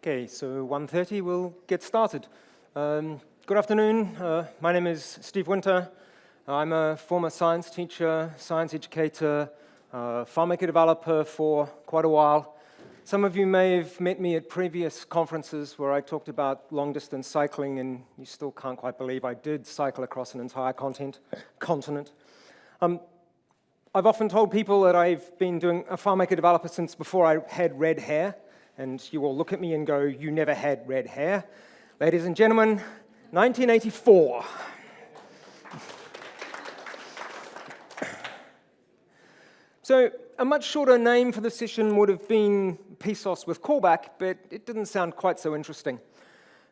Okay, so 1:30, we'll get started. Good afternoon. My name is Steve Winter. I'm a former science teacher, science educator, FileMaker developer for quite a while. Some of you may have met me at previous conferences where I talked about long-distance cycling, and you still can't quite believe I did cycle across an entire continent. I've often told people that I've been doing a FileMaker developer since before I had red hair. And you all look at me and go, you never had red hair. Ladies and gentlemen, 1984. So a much shorter name for the session would have been PSoS with Callback, but it didn't sound quite so interesting.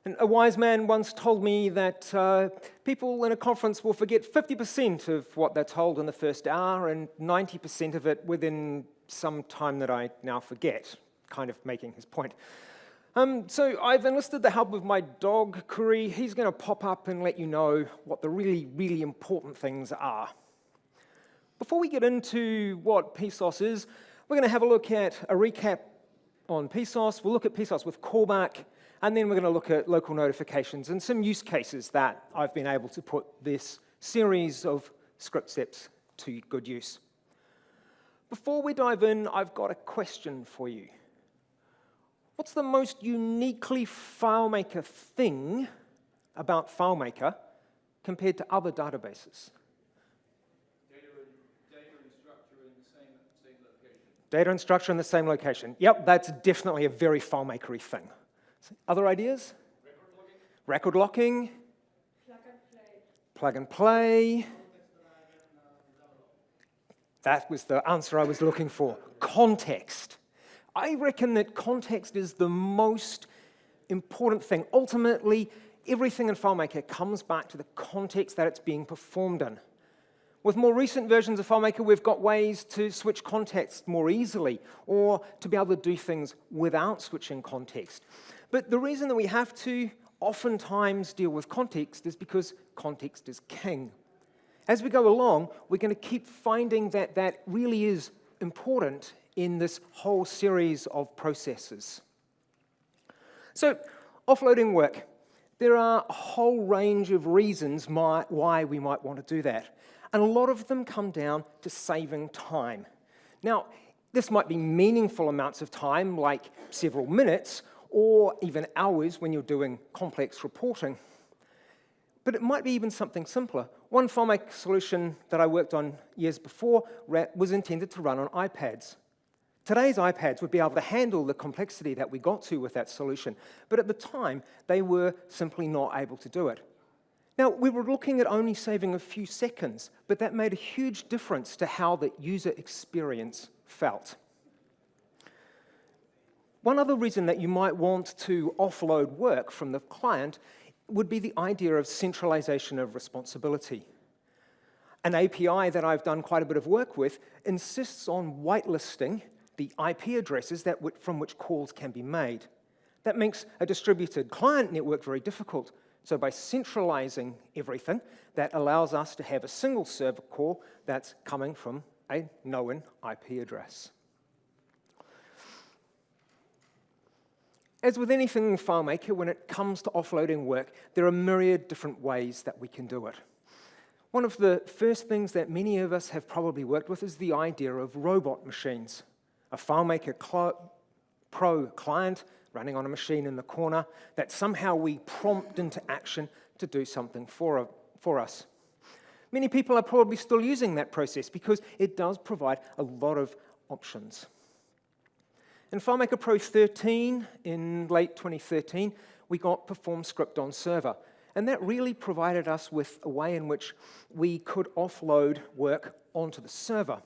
And a wise man once told me that people in a conference will forget 50% of what they're told in the first hour and 90% of it within some time that I now forget. Kind of making his point. So I've enlisted the help of my dog, Curry. He's going to pop up and let you know what the really, really important things are. Before we get into what PSoS is, we're going to have a look at a recap on PSoS. We'll look at PSoS with Callback, and then we're going to look at local notifications and some use cases that I've been able to put this series of script steps to good use. Before we dive in, I've got a question for you. What's the most uniquely FileMaker thing about FileMaker compared to other databases? Data and structure in the same location. Data and structure in the same location. Yep, that's definitely a very FileMaker-y thing. Other ideas? Record locking. Plug and play. That was the answer I was looking for. Context. I reckon that context is the most important thing. Ultimately, everything in FileMaker comes back to the context that it's being performed in. With more recent versions of FileMaker, we've got ways to switch context more easily or to be able to do things without switching context. But the reason that we have to oftentimes deal with context is because context is king. As we go along, we're going to keep finding that that really is important in this whole series of processes. So, offloading work. There are a whole range of reasons why we might want to do that. And a lot of them come down to saving time. Now, this might be meaningful amounts of time, like several minutes, or even hours when you're doing complex reporting. But it might be even something simpler. One FileMaker solution that I worked on years before was intended to run on iPads. Today's iPads would be able to handle the complexity that we got to with that solution, but at the time, they were simply not able to do it. Now, we were looking at only saving a few seconds, but that made a huge difference to how the user experience felt. One other reason that you might want to offload work from the client would be the idea of centralization of responsibility. An API that I've done quite a bit of work with insists on whitelisting the IP addresses from which calls can be made. That makes a distributed client network very difficult. So by centralizing everything, that allows us to have a single server call that's coming from a known IP address. As with anything in FileMaker, when it comes to offloading work, there are myriad different ways that we can do it. One of the first things that many of us have probably worked with is the idea of robot machines. A FileMaker Pro client running on a machine in the corner that somehow we prompt into action to do something for us. Many people are probably still using that process because it does provide a lot of options. In FileMaker Pro 13, in late 2013, we got Perform Script on Server. And that really provided us with a way in which we could offload work onto the server.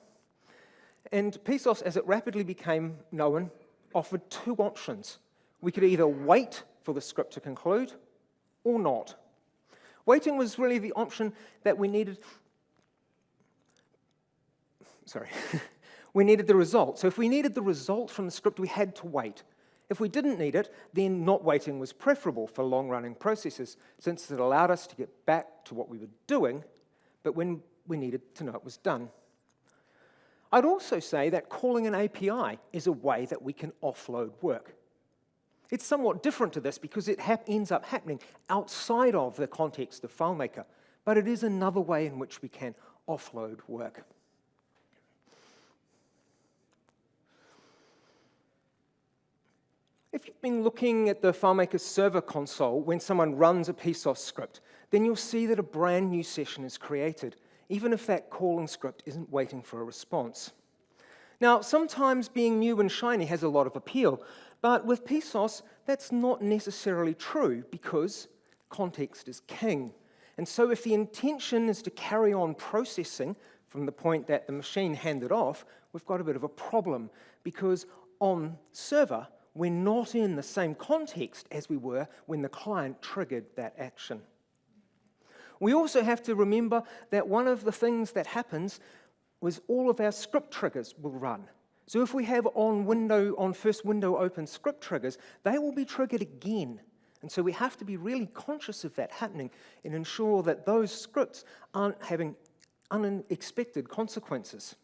And PSoS, as it rapidly became known, offered two options. We could either wait for the script to conclude or not. Waiting was really the option that we needed. We needed the result. So if we needed the result from the script, we had to wait. If we didn't need it, then not waiting was preferable for long-running processes, since it allowed us to get back to what we were doing, but when we needed to know it was done. I'd also say that calling an API is a way that we can offload work. It's somewhat different to this because it ends up happening outside of the context of FileMaker, but it is another way in which we can offload work. If you've been looking at the FileMaker server console when someone runs a PSoS script, then you'll see that a brand new session is created, even if that calling script isn't waiting for a response. Now, sometimes being new and shiny has a lot of appeal, but with PSoS, that's not necessarily true because context is king. And so if the intention is to carry on processing from the point that the machine handed off, we've got a bit of a problem because on server, we're not in the same context as we were when the client triggered that action. We also have to remember that one of the things that happens was all of our script triggers will run. So if we have on first window open script triggers, they will be triggered again. And so we have to be really conscious of that happening and ensure that those scripts aren't having unexpected consequences.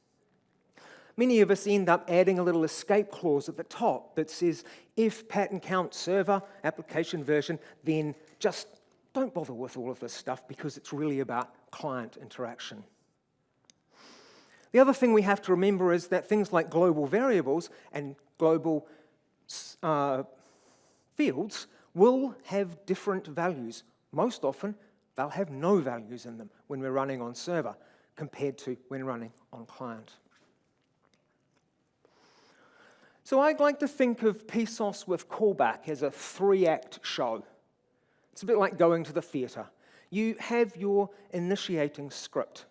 Many of us end up adding a little escape clause at the top that says, if pattern count server application version, then just don't bother with all of this stuff because it's really about client interaction. The other thing we have to remember is that things like global variables and global fields will have different values. Most often, they'll have no values in them when we're running on server compared to when running on client. So I'd like to think of PSoS with Callback as a 3-act show. It's a bit like going to the theatre. You have your initiating script,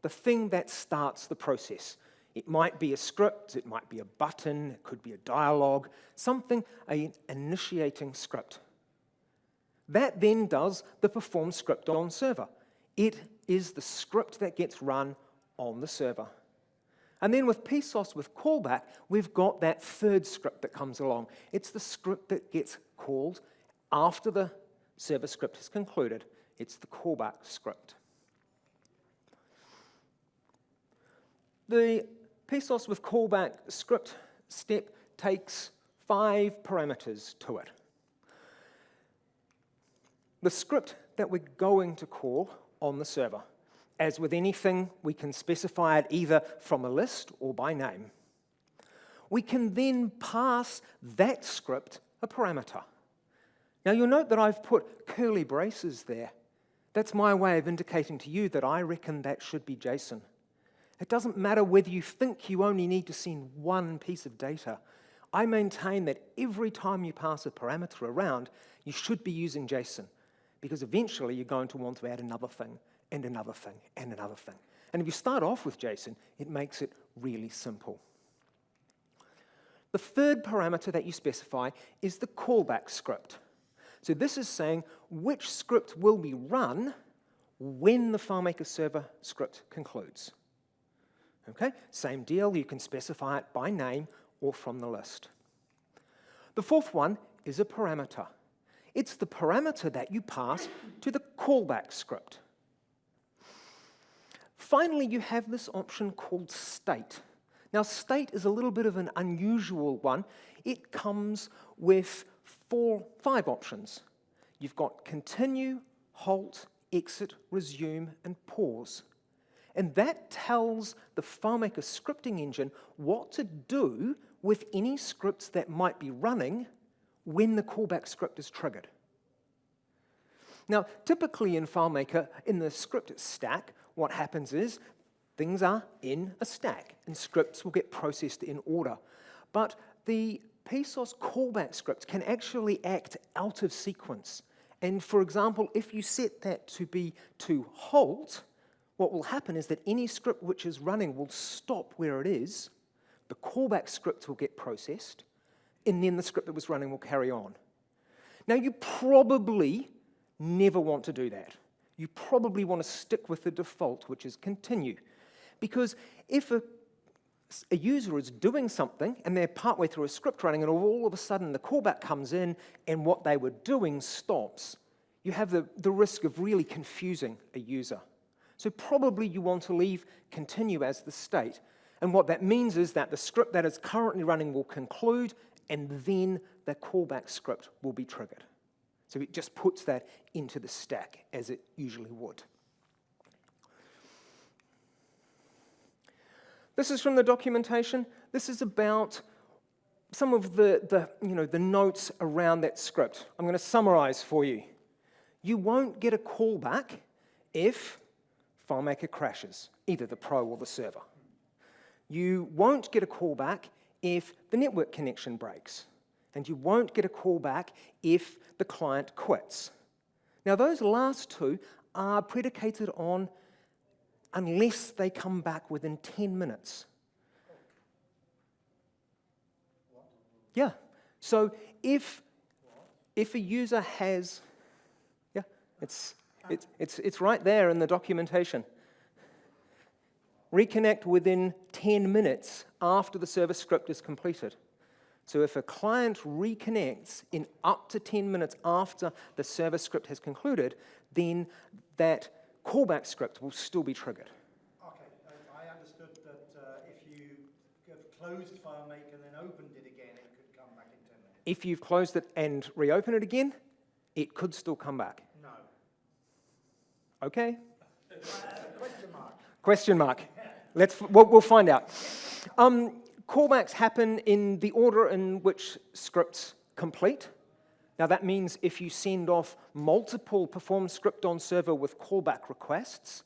the thing that starts the process. It might be a script, it might be a button, it could be a dialogue, something, an initiating script. That then does the perform script on server. It is the script that gets run on the server. And then with PSoS with Callback, we've got that third script that comes along. It's the script that gets called after the server script is concluded. It's the callback script. The PSoS with Callback script step takes 5 parameters to it. The script that we're going to call on the server. As with anything, we can specify it either from a list or by name. We can then pass that script a parameter. Now you'll note that I've put curly braces there. That's my way of indicating to you that I reckon that should be JSON. It doesn't matter whether you think you only need to send one piece of data. I maintain that every time you pass a parameter around, you should be using JSON, because eventually you're going to want to add another thing, and another thing, and another thing. And if you start off with JSON, it makes it really simple. The third parameter that you specify is the callback script. So this is saying which script will be run when the FileMaker server script concludes. Okay, same deal, you can specify it by name or from the list. The fourth one is a parameter. It's the parameter that you pass to the callback script. Finally, you have this option called state. Now, state is a little bit of an unusual one. It comes with 5 options. You've got continue, halt, exit, resume, and pause. And that tells the FileMaker scripting engine what to do with any scripts that might be running when the callback script is triggered. Now, typically in FileMaker, in the script stack, what happens is things are in a stack, and scripts will get processed in order. But the PSoS callback script can actually act out of sequence. And for example, if you set that to be to halt, what will happen is that any script which is running will stop where it is, the callback script will get processed, and then the script that was running will carry on. Now, you probably never want to do that. You probably want to stick with the default, which is continue. Because if a user is doing something and they're partway through a script running and all of a sudden the callback comes in and what they were doing stops, you have the risk of really confusing a user. So probably you want to leave continue as the state. And what that means is that the script that is currently running will conclude and then the callback script will be triggered. So it just puts that into the stack as it usually would. This is from the documentation. This is about some of the notes around that script. I'm going to summarize for you. You won't get a callback if FileMaker crashes, either the Pro or the server. You won't get a callback if the network connection breaks. And you won't get a callback if the client quits. Now, those last two are predicated on unless they come back within 10 minutes. Yeah. So if a user has, yeah, it's right there in the documentation. Reconnect within 10 minutes after the server script is completed. So if a client reconnects in up to 10 minutes after the server script has concluded, then that callback script will still be triggered. Okay, I understood that if you have closed FileMaker and then opened it again, it could come back in 10 minutes. If you've closed it and reopened it again, it could still come back. No. Okay? Question mark. Question mark. We'll find out. Callbacks happen in the order in which scripts complete. Now that means if you send off multiple perform script on server with callback requests,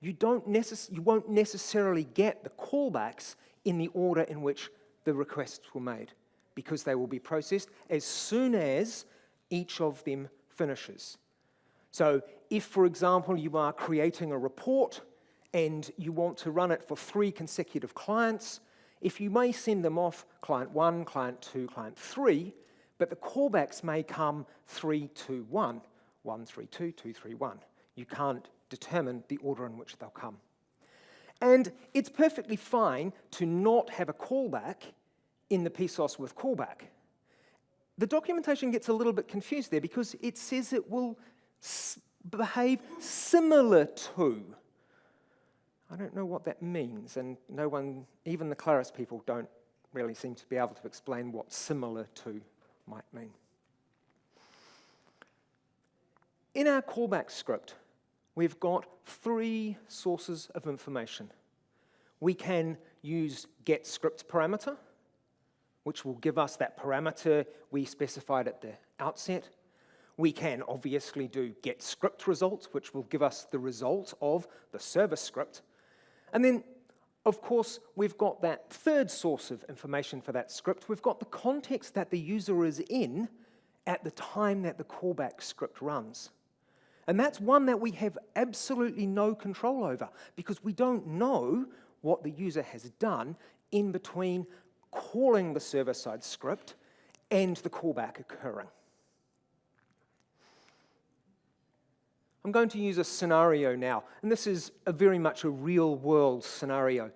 you won't necessarily get the callbacks in the order in which the requests were made, because they will be processed as soon as each of them finishes. So if, for example, you are creating a report and you want to run it for 3 consecutive clients, if you may send them off client 1, client 2, client 3, but the callbacks may come 3, 2, 1, 1, 3, 2, 2, 3, 1. You can't determine the order in which they'll come. And it's perfectly fine to not have a callback in the PSoS with callback. The documentation gets a little bit confused there because it says it will behave similar to. I don't know what that means, and no one, even the Claris people, don't really seem to be able to explain what similar to might mean. In our callback script, we've got 3 sources of information. We can use getScript parameter, which will give us that parameter we specified at the outset. We can obviously do getScript results, which will give us the result of the server script. And then, of course, we've got that 3rd source of information for that script. We've got the context that the user is in at the time that the callback script runs. And that's one that we have absolutely no control over because we don't know what the user has done in between calling the server-side script and the callback occurring. I'm going to use a scenario now, and this is very much a real-world scenario.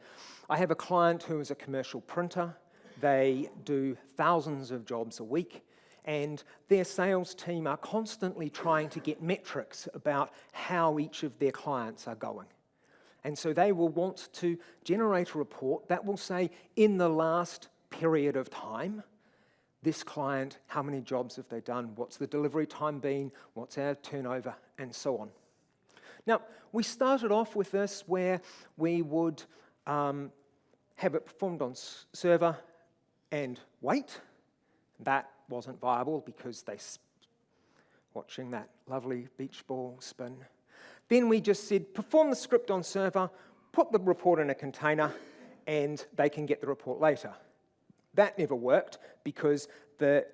I have a client who is a commercial printer. They do thousands of jobs a week, and their sales team are constantly trying to get metrics about how each of their clients are going. And so they will want to generate a report that will say, in the last period of time, this client, how many jobs have they done, what's the delivery time been, what's our turnover, and so on. Now, we started off with this where we would have it performed on server and wait. That wasn't viable because watching that lovely beach ball spin. Then we just said, perform the script on server, put the report in a container, and they can get the report later. That never worked because the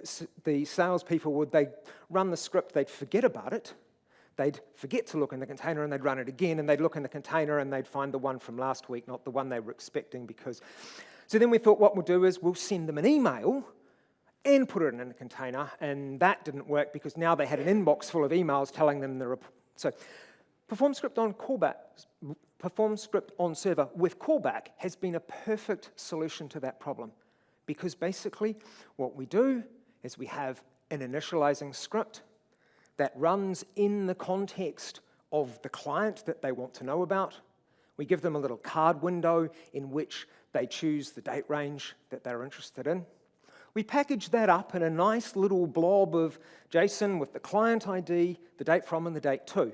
salespeople they'd run the script, they'd forget about it, they'd forget to look in the container and they'd run it again and they'd look in the container and they'd find the one from last week, not the one they were expecting because... So then we thought what we'll do is we'll send them an email and put it in a container, and that didn't work because now they had an inbox full of emails telling them the report. So perform script on server with callback has been a perfect solution to that problem. Because basically, what we do is we have an initializing script that runs in the context of the client that they want to know about. We give them a little card window in which they choose the date range that they're interested in. We package that up in a nice little blob of JSON with the client ID, the date from, and the date to.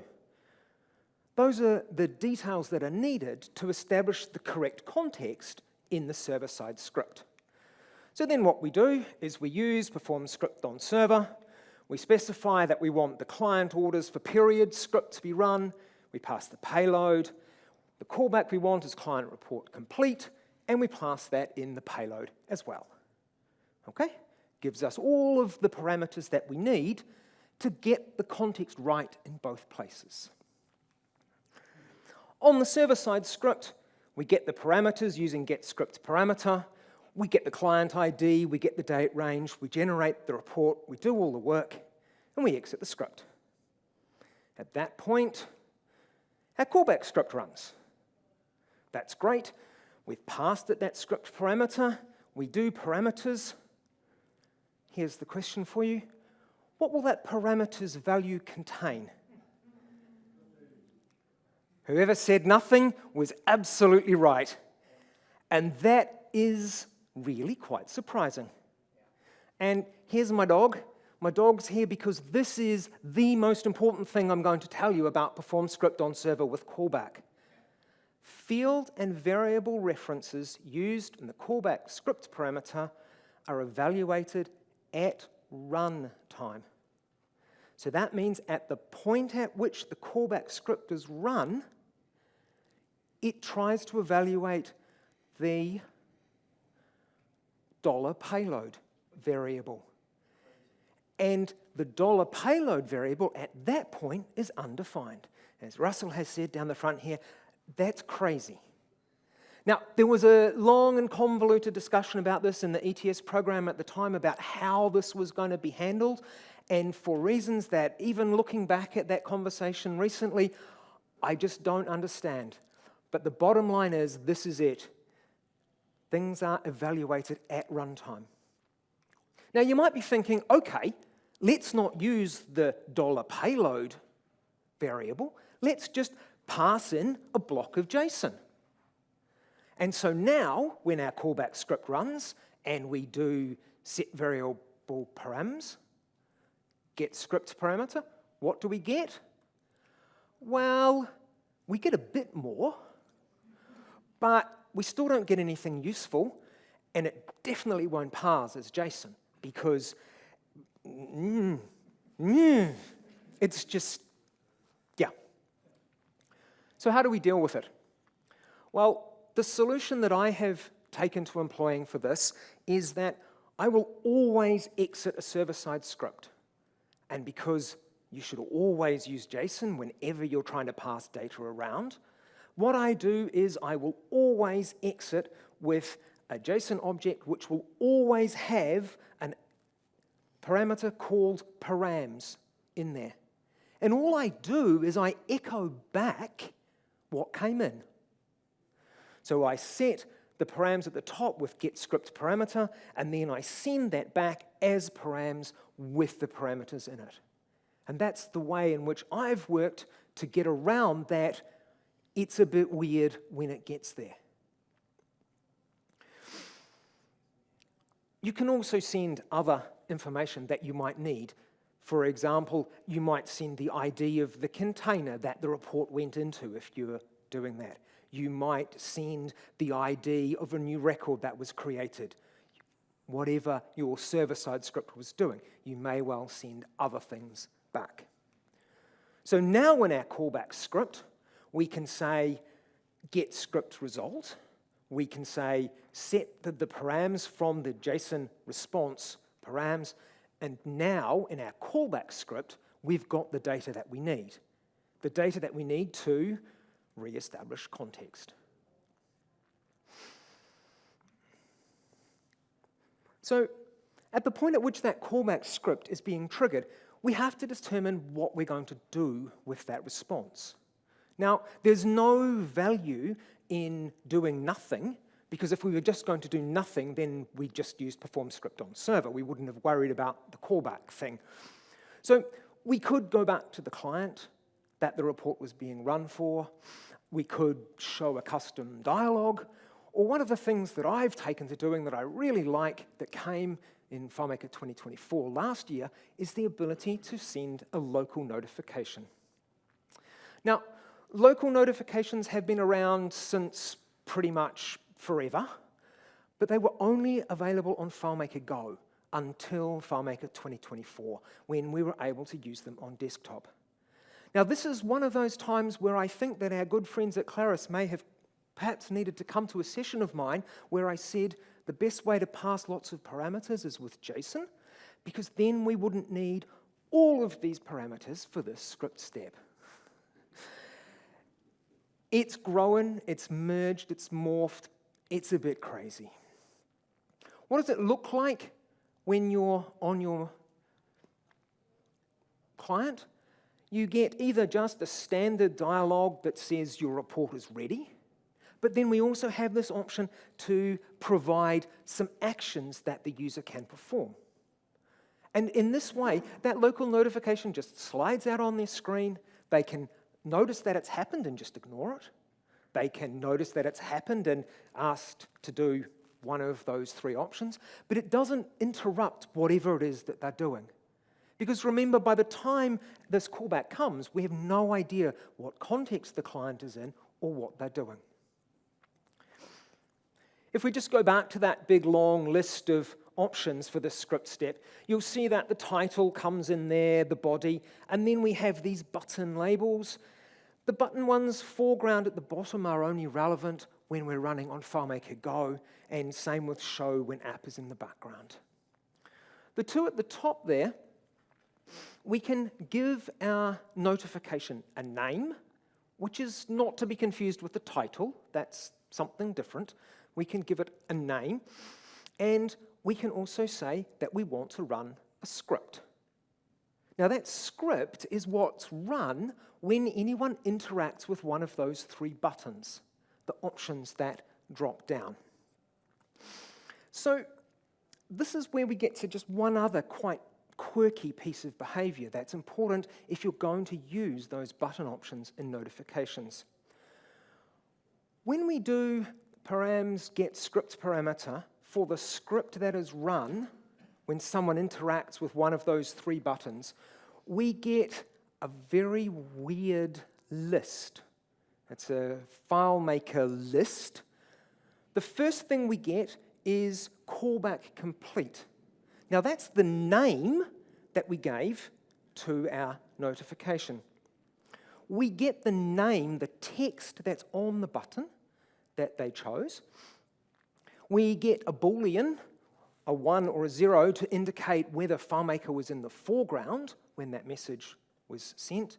Those are the details that are needed to establish the correct context in the server-side script. So then what we do is we use perform script on server. We specify that we want the client orders for period script to be run. We pass the payload. The callback we want is client report complete, and we pass that in the payload as well. Okay? Gives us all of the parameters that we need to get the context right in both places. On the server-side script, we get the parameters using getScriptParameter. We get the client ID, we get the date range, we generate the report, we do all the work, and we exit the script. At that point, our callback script runs. That's great. We've passed it that script parameter. We do parameters. Here's the question for you. What will that parameter's value contain? Whoever said nothing was absolutely right. And that is really quite surprising. And here's my dog. My dog's here because this is the most important thing I'm going to tell you about perform script on server with callback. Field and variable references used in the callback script parameter are evaluated at runtime. So that means at the point at which the callback script is run, it tries to evaluate the $payload variable. And the $payload variable at that point is undefined. As Russell has said down the front here, that's crazy. Now, there was a long and convoluted discussion about this in the ETS program at the time about how this was going to be handled, and for reasons that even looking back at that conversation recently, I just don't understand. But the bottom line is, this is it. Things are evaluated at runtime. Now, you might be thinking, okay, let's not use the $payload variable. Let's just pass in a block of JSON. And so now, when our callback script runs and we do set variable params, get script parameter, what do we get? Well, we get a bit more, but we still don't get anything useful, and it definitely won't parse as JSON because it's just, yeah. So how do we deal with it? Well, the solution that I have taken to employing for this is that I will always exit a server-side script. And because you should always use JSON whenever you're trying to pass data around, what I do is I will always exit with a JSON object which will always have a parameter called params in there. And all I do is I echo back what came in. So I set the params at the top with getScriptParameter, and then I send that back as params with the parameters in it. And that's the way in which I've worked to get around that it's a bit weird when it gets there. You can also send other information that you might need. For example, you might send the ID of the container that the report went into if you're doing that. You might send the ID of a new record that was created. Whatever your server-side script was doing, you may well send other things back. So now in our callback script, we can say get script result. We can say set the params from the JSON response params. And now in our callback script, we've got the data that we need. The data that we need to re-establish context. So at the point at which that callback script is being triggered, we have to determine what we're going to do with that response. Now, there's no value in doing nothing, because if we were just going to do nothing, then we just used perform script on server. We wouldn't have worried about the callback thing. So we could go back to the client that the report was being run for. We could show a custom dialog, or one of the things that I've taken to doing that I really like that came in FileMaker 2024 last year is the ability to send a local notification. Now, local notifications have been around since pretty much forever, but they were only available on FileMaker Go until FileMaker 2024, when we were able to use them on desktop. Now, this is one of those times where I think that our good friends at Claris may have perhaps needed to come to a session of mine where I said the best way to pass lots of parameters is with JSON, because then we wouldn't need all of these parameters for this script step. It's grown, it's merged, it's morphed, it's a bit crazy. What does it look like when you're on your client? You get either just a standard dialogue that says your report is ready, but then we also have this option to provide some actions that the user can perform. And in this way, that local notification just slides out on their screen. They can notice that it's happened and just ignore it. They can notice that it's happened and asked to do one of those three options, but it doesn't interrupt whatever it is that they're doing. Because remember, by the time this callback comes, we have no idea what context the client is in or what they're doing. If we just go back to that big long list of options for this script step, you'll see that the title comes in there, the body, and then we have these button labels. The button ones foreground at the bottom are only relevant when we're running on FileMaker Go, and same with show when app is in the background. The two at the top there, we can give our notification a name, which is not to be confused with the title. That's something different. We can give it a name, and we can also say that we want to run a script. Now, that script is what's run when anyone interacts with one of those three buttons, the options that drop down. So this is where we get to just one other quite quirky piece of behavior that's important if you're going to use those button options in notifications. When we do params get script parameter for the script that is run when someone interacts with one of those three buttons, we get a very weird list. It's a FileMaker list. The first thing we get is callback complete. Now, that's the name that we gave to our notification. We get the name, the text that's on the button that they chose. We get a Boolean, a 1 or a 0, to indicate whether FileMaker was in the foreground when that message was sent.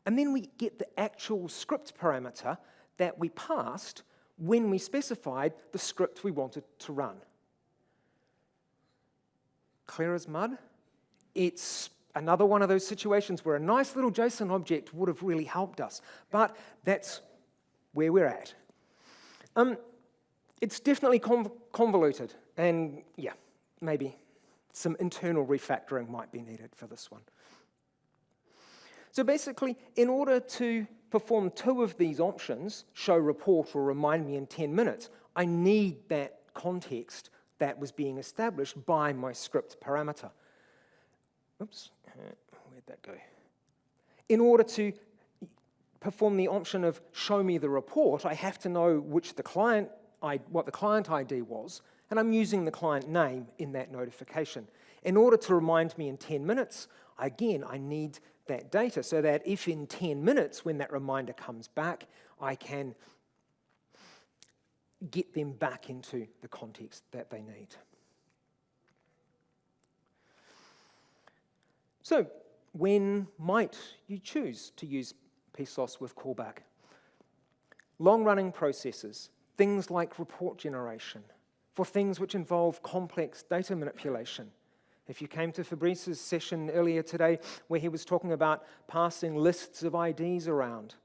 And then we get the actual script parameter that we passed when we specified the script we wanted to run. Clear as mud? It's another one of those situations where a nice little JSON object would have really helped us, but that's where we're at. It's definitely convoluted, and yeah, maybe some internal refactoring might be needed for this one. So basically, in order to perform two of these options, show report or remind me in 10 minutes, I need that context that was being established by my script parameter. Oops, where'd that go? In order to perform the option of show me the report, I have to know what the client ID was, and I'm using the client name in that notification. In order to remind me in 10 minutes, again, I need that data so that if in 10 minutes, when that reminder comes back, I can get them back into the context that they need. So, when might you choose to use PSoS with callback? Long-running processes, things like report generation, for things which involve complex data manipulation. If you came to Fabrice's session earlier today where he was talking about passing lists of IDs around,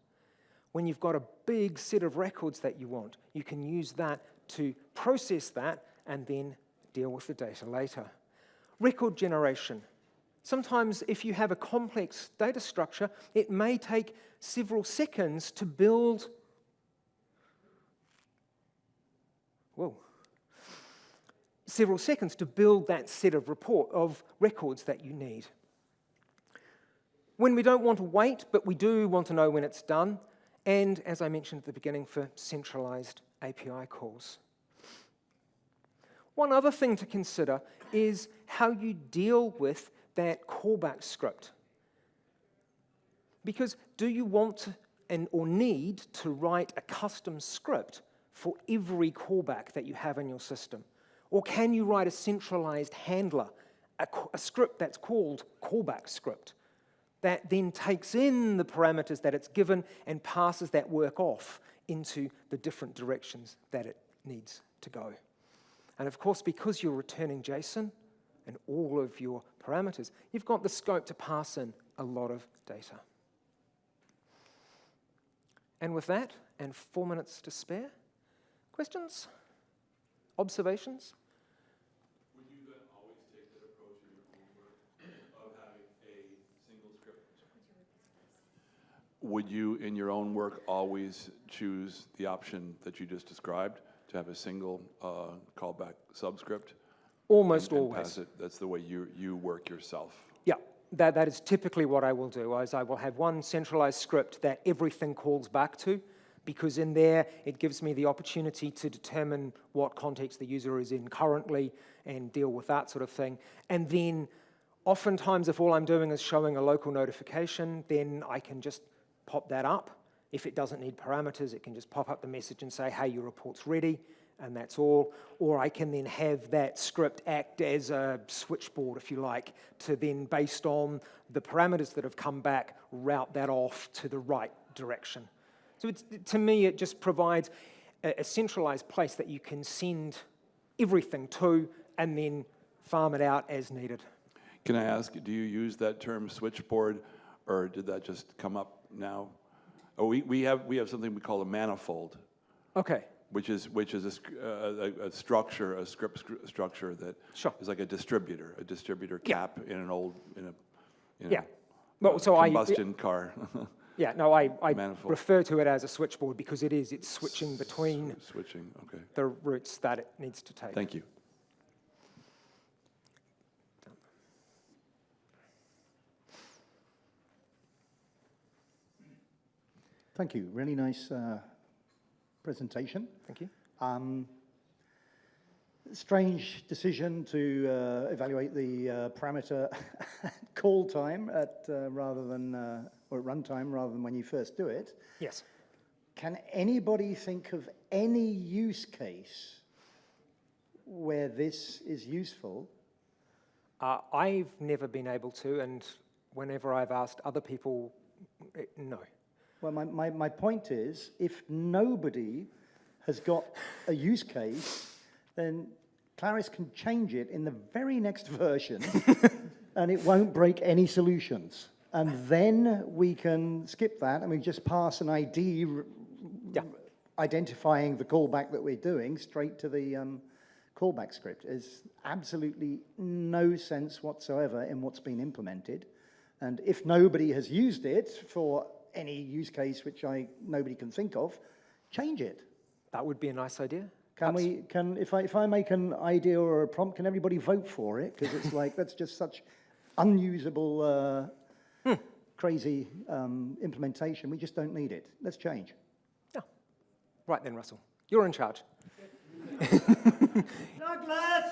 when you've got a big set of records that you want, you can use that to process that and then deal with the data later. Record generation. Sometimes if you have a complex data structure, it may take several seconds to build. several seconds to build that set of records that you need. When we don't want to wait, but we do want to know when it's done, and as I mentioned at the beginning, for centralized API calls. One other thing to consider is how you deal with that callback script. Because do you want or need to write a custom script for every callback that you have in your system? Or can you write a centralized handler, a script that's called callback script, that then takes in the parameters that it's given and passes that work off into the different directions that it needs to go? And of course, because you're returning JSON and all of your parameters, you've got the scope to pass in a lot of data. And with that, and 4 minutes to spare, questions? Observations? Would you then always take that approach in your own work of having a single script? Would you, in your own work, always choose the option that you just described, to have a single callback subscript? Almost and always. Pass it? That's the way you work yourself. Yeah, that is typically what I will do, is I will have one centralized script that everything calls back to, because in there it gives me the opportunity to determine what context the user is in currently and deal with that sort of thing. And then oftentimes if all I'm doing is showing a local notification, then I can just pop that up. If it doesn't need parameters, it can just pop up the message and say, hey, your report's ready, and that's all. Or I can then have that script act as a switchboard, if you like, to then, based on the parameters that have come back, route that off to the right direction. So to me, it just provides a centralized place that you can send everything to and then farm it out as needed. Can I ask, do you use that term switchboard, or did that just come up now? Oh, we have something we call a manifold. Okay. Which is a structure, a script structure that is like a distributor cap in an old combustion car. Yeah, no, I Manifold. refer to it as a switchboard because it's switching between okay. the routes that it needs to take. Thank you. Thank you. Really nice presentation. Thank you. Strange decision to evaluate the parameter call time at rather than or runtime rather than when you first do it. Yes. Can anybody think of any use case where this is useful? I've never been able to, and whenever I've asked other people, no. Well, my point is, if nobody has got a use case, then Claris can change it in the very next version, and it won't break any solutions. And then we can skip that, and we just pass an ID identifying the callback that we're doing straight to the callback script. There's absolutely no sense whatsoever in what's been implemented. And if nobody has used it for any use case which nobody can think of, change it. That would be a nice idea. If I make an idea or a prompt, can everybody vote for it? Because it's like, that's just such unusable, crazy implementation. We just don't need it. Let's change. Yeah. Right then, Russell. You're in charge. Douglas!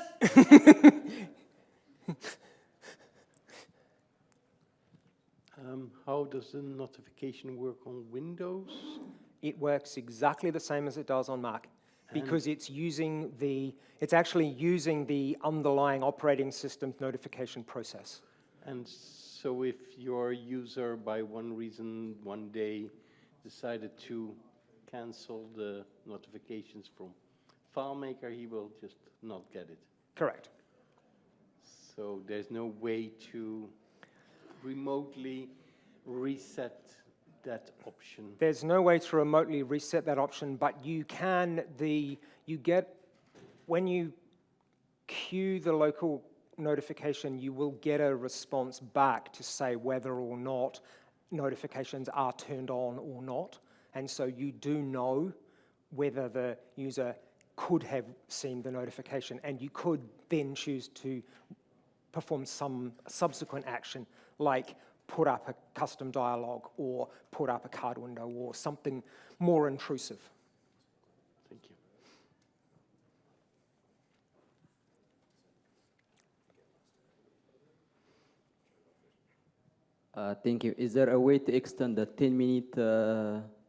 How does the notification work on Windows? It works exactly the same as it does on Mac, because it's actually using the underlying operating system's notification process. And so if your user, by one reason, one day, decided to cancel the notifications from FileMaker, he will just not get it. Correct. So there's no way to remotely reset that option. There's no way to remotely reset that option, but you can, when you queue the local notification, you will get a response back to say whether or not notifications are turned on or not. And so you do know whether the user could have seen the notification, and you could then choose to perform some subsequent action, like put up a custom dialog or put up a card window or something more intrusive. Thank you. Thank you. Is there a way to extend the 10-minute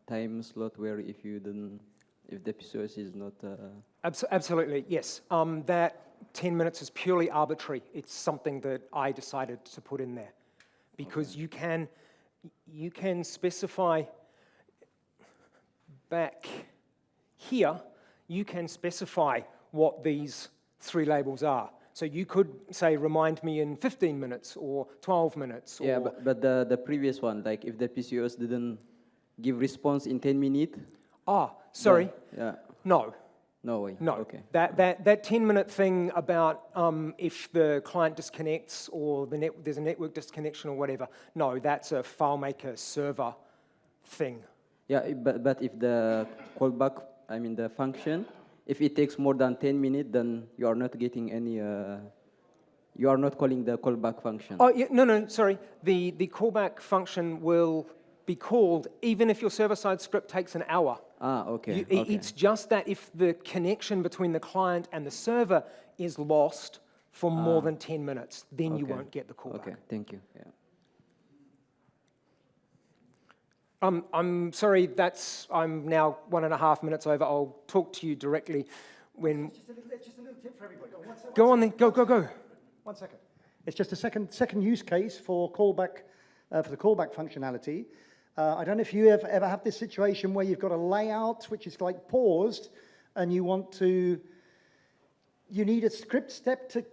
time slot where if the PSoS is not... Absolutely, yes. That 10 minutes is purely arbitrary. It's something that I decided to put in there because you can specify back here, you can specify what these 3 labels are. So you could say, remind me in 15 minutes or 12 minutes. Yeah, or but the previous one, like if the PSoS didn't give response in 10 minutes. Sorry. Yeah. No. No way. No. Okay. That 10-minute thing about if the client disconnects or there's a network disconnection or whatever, no, that's a FileMaker server thing. Yeah, but if the callback, I mean the function, if it takes more than 10 minutes, then you are not getting any, you are not calling the callback function. Oh, yeah, no, sorry. The callback function will be called even if your server-side script takes an hour. Okay. It's just that if the connection between the client and the server is lost for more than 10 minutes, then you won't get the callback. Okay, thank you. Yeah. I'm sorry, I'm now 1.5 minutes over. I'll talk to you directly when... Just a little tip for everybody. Go on then, go. 1 second. It's just a second use case for callback, for the callback functionality. I don't know if you ever have this situation where you've got a layout which is like paused, and you need a script step to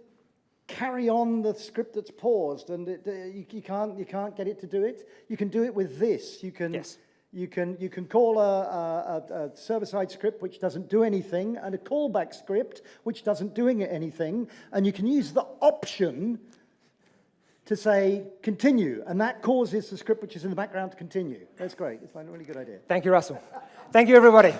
carry on the script that's paused, and you can't get it to do it. You can do it with this. You can call a server-side script which doesn't do anything, and a callback script which doesn't do anything, and you can use the option to say continue, and that causes the script which is in the background to continue. That's great. It's like a really good idea. Thank you, Russell. Thank you, everybody.